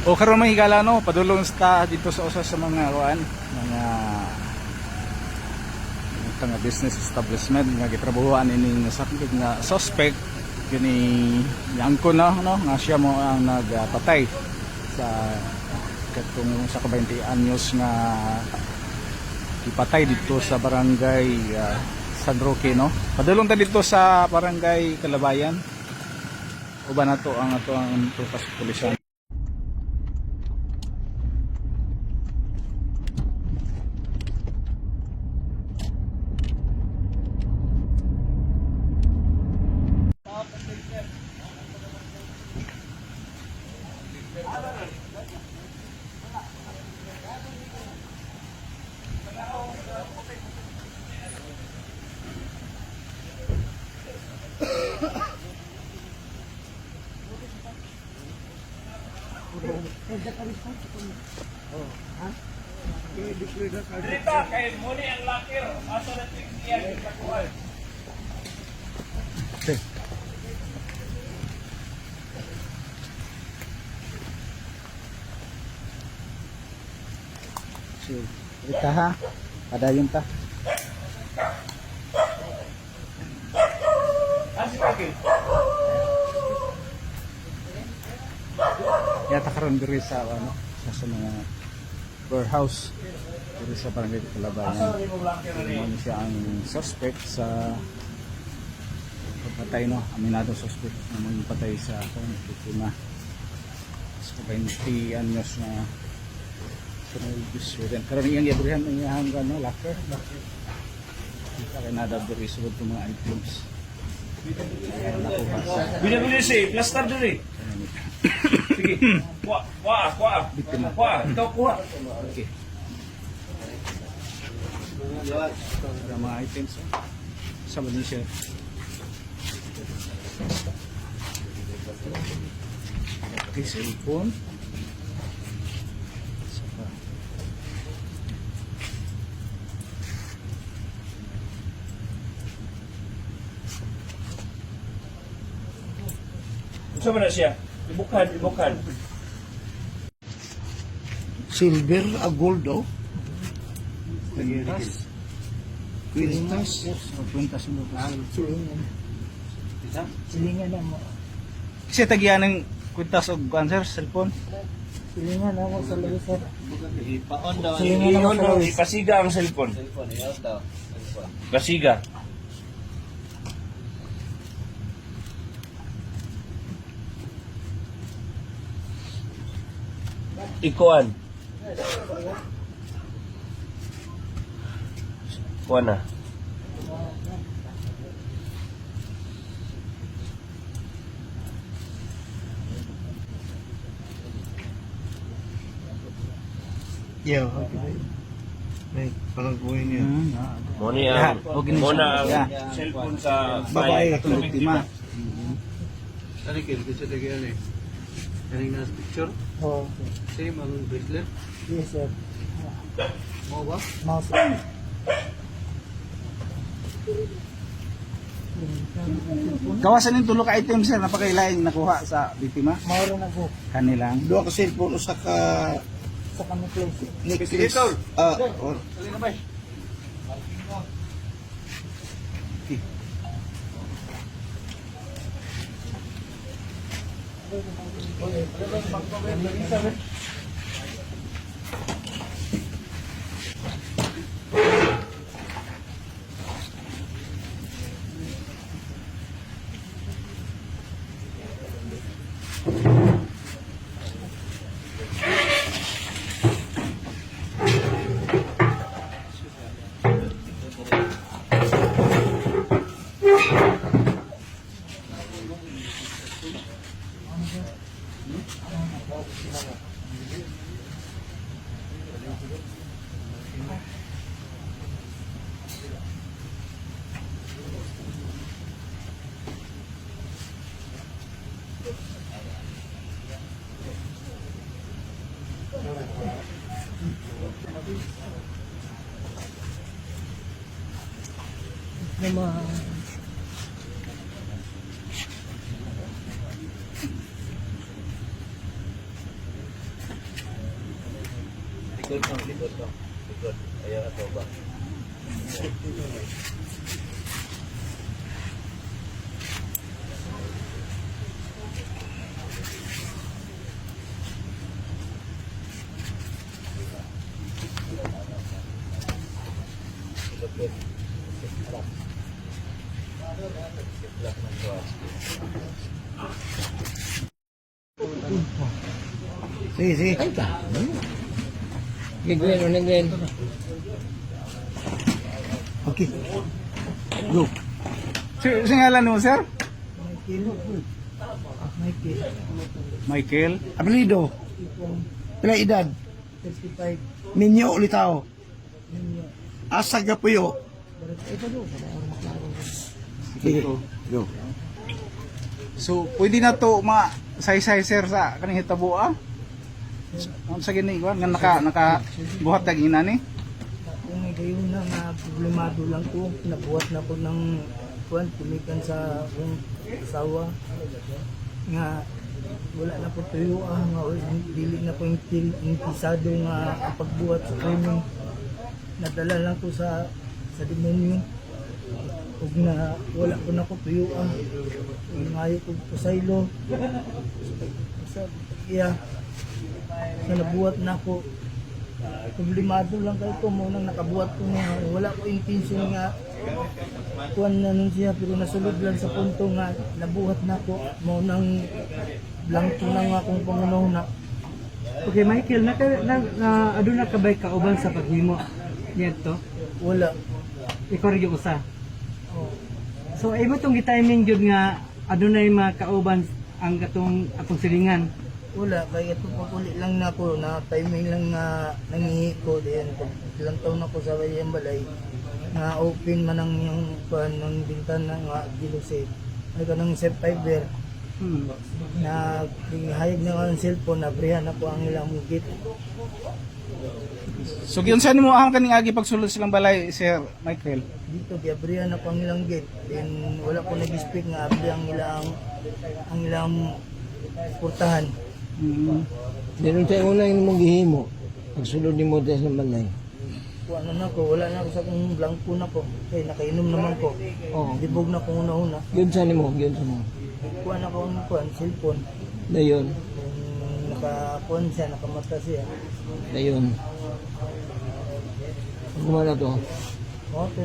O karon may higala no, padulong sta dito sa usa sa mga kuan, mga nga business establishment nga gitrabahuan ini nasakit nga suspect kini yang ko na no nga siya mo ang nagpatay sa katong sa 20 anyos nga ipatay dito sa barangay San Roque no. Padulong ta dito sa barangay Kalabayan. Uban nato ang tupas pulisyan. Dito, kay muni ang lakir. Asa na siya itakuha. Ika ha, padayon ta. Yata karon diri sa ano, sa mga warehouse diri sa barangay Kalabayan. Ano siya ang suspect sa pagpatay no, aminado suspect na magpatay sa biktima. Sa 20 anyos na Sweden. Karon iyang gibrihan ang iyang ano, locker. Kita kay nada diri sulod ng mga items. Bila-bila siya, plaster diri. Sige. Kuha. Ikaw kuha. Okay. Mga items. Sa Malaysia. Okay, cellphone. Gusto mo na siya? Ibukan. Silver, gold, oh. Quintas. Quintas mo. Silingan na mo. Kasi tagyan ng kwintas o cancer, cellphone. Silingan na mo sa labi, sir. Iyon daw, ipasiga ang cellphone. Pasiga. Ikuan. Kuan na. Yeah, okay. Ay, parang kuhin niya. Muna ang cellphone sa Babae, katong biktima. Ano kayo? Kasi lagyan eh. Kaling na picture? Oh, Same ang bracelet? yes, sir. Mo ba? Mouse. Kawasan yung tulo ka items sir, napakailaing nakuha sa biktima. Mauro na po. Kanilang. Dua ka cellphone, usa ka sa kami place. Necklace. Naman. Likod no, likod no. Likod. Ayaw ato ba? Sige, sige. Gigwin, uling gawin. Okay. Go. Sir, ngalan mo, sir? Michael. Michael. Apelido. Pila edad? 35. Minyo ulitaw. Asa gapuyo. Sige. Go. So, pwede na to saysay sir sa kaning hitabo ah. Ang sa gini nga naka buhat dag ina ni. Kung may gayon na nga problemado lang ko, nabuhat na ko ng kuwan, tumikan sa akong asawa. Nga wala na po tuyo nga dili na po intisado nga ang pagbuhat sa krimen. Nadala lang ko sa demonyo. Ug na wala ko na ko tuyo ngayo ko pasaylo sa iya sa nabuhat na ko. Problemado lang kayo ko mo nang nakabuhat ko niya. Wala ko intention nga kuwan na nun siya, pero nasulod lang sa punto nga nabuhat na ko mo nang blanco na nga akong pangunaw na. Okay, Michael, aduna ka ba'y kauban sa paghimo nito? Wala. Ikaw rin yung usa. Oh. So, imo itong gitiming yun nga aduna yung mga kauban ang atong silingan. Wala, kaya ito papuli lang na ako, na timing lang na nangihi ko din. Ilang taon ako sa bayang balay, na open man ang yung kuhan ng bintana nga gilusit. Ay ka ng set fiber, na hayag na nga ang cellphone, na brihan ako ang ilang gate. So giunsa nimo ang kaning agi pagsulod silang balay sir Michael? Dito, giabrihan ako ang ilang gate. Then wala ko nag-speak nga abri ang ilang portahan. Meron tayo una yung mong gihimo. Pagsulod ni mo sa balay. Kuha na ko, wala na ako sa kong blanco na ko. Kaya nakainom naman ko. Oo. Dibog na ko una-una. Yun sa mo, yun sa mo. Kuha na ko ang kuhan, cellphone. Dayon, Nakakuhan siya, nakamata siya. dayon. Gumana to. O, ito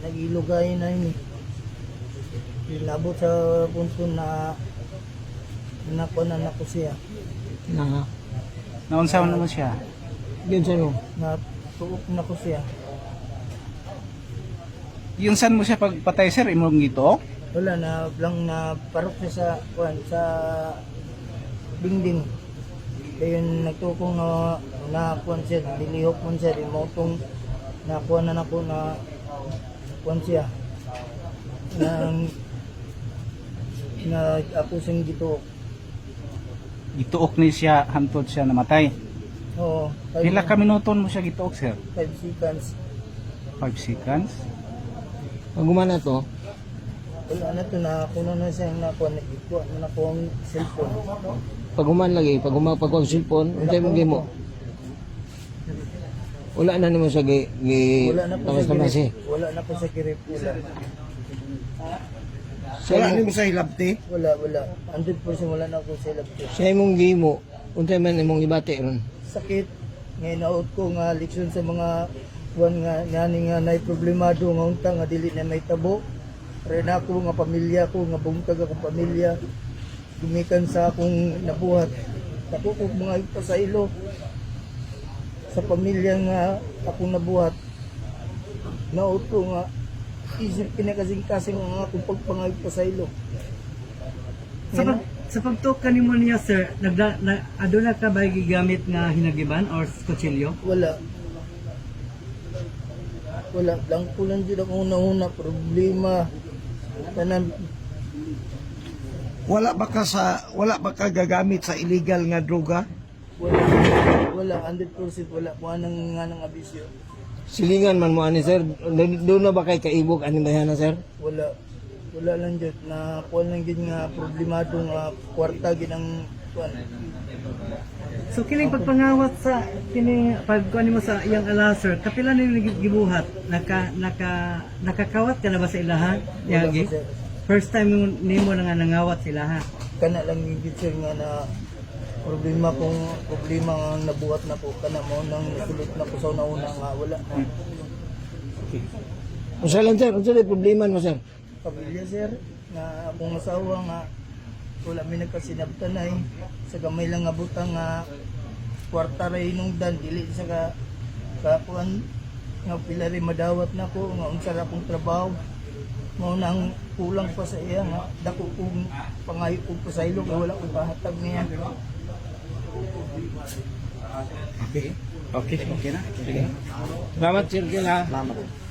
nag-ilugay na yun. Inabot sa punto na nakuha na ko siya. Na, Naunsa man naman siya? yun sa mo. Natuok na ko siya. Yung san mo siya pagpatay sir imong gito? Wala na, lang na parok siya sa kuhan, sa dingding. Kaya yung nagtukong na kuhan siya, dilihok mo siya, remotong nakuha na ako na kuhan siya. Na ako siyang gito. Gituok ni siya hantod siya namatay. Oo. Pila ka minuton mo siya gituok sir? 5 seconds. 5 seconds. Pag gumana to, Wala na to na kuno na siya nakuha, nagikuha na ako ang cellphone. pag guman lagi, pag ang cellphone, untay mo gimo. Wala na nimo sa Wala na po sa tamas-tamas eh. kirip. Wala na po sa kirip. Wala. Wala nimo sa hilabti. Wala. 100% wala na ako sa laptop. Sa imong gimo, untay man imong ibati ron. Sakit. Ngayon naot ko nga leksyon sa mga buwan nga nani nga nay problemado nga unta nga dili na may tabo. Ren ako nga pamilya ko nga bungtag akong pamilya. Gumikan sa akong nabuhat. Ako ko mga ipasaylo sa pamilya nga akong nabuhat. Naot ko nga isip kinakasing-kasing nga akong pagpangayag pasaylo. Sa pagtukan nimo niya sir, aduna ka ba'y gigamit nga hinagiban or kutsilyo? Wala. Blanco lang dyan ako una-una. Problema. Tanan, Wala ba ka gagamit sa illegal nga droga? wala. 100% wala. Kuha nang nga ng abisyo. Silingan man mo ani sir, doon na ba kay kaibog ani bayana sir? Wala lang dyan. Na kuha lang dyan nga problemado nga kwarta ginang kuan. So kining pagpangawat sa kining pagkuan mo sa iyang alasar, kapila ni gibuhat? Nakakawat ka na ba sa ilaha? Yagi. Sir. First time nimo na nga nangawat sa ilaha. Kana lang yung sir nga na problema nga nabuhat na po kana mo nang sulot na ko sa una nga wala na. Unsa lang sir? Unsa yung problema mo sir? Pamilya sir nga akong asawa nga wala mi nagkasinabtanay sa gamay lang nga butang nga kwarta ray nung dan dili sa kuan nga pila rin madawat na ko nga unsa ra kong trabaho mo nang kulang pa sa iya nga dako kong pangayo kong pasaylo kay wala ko pahatag niya. Okay na. Sige. Salamat sir Gil ha. Salamat.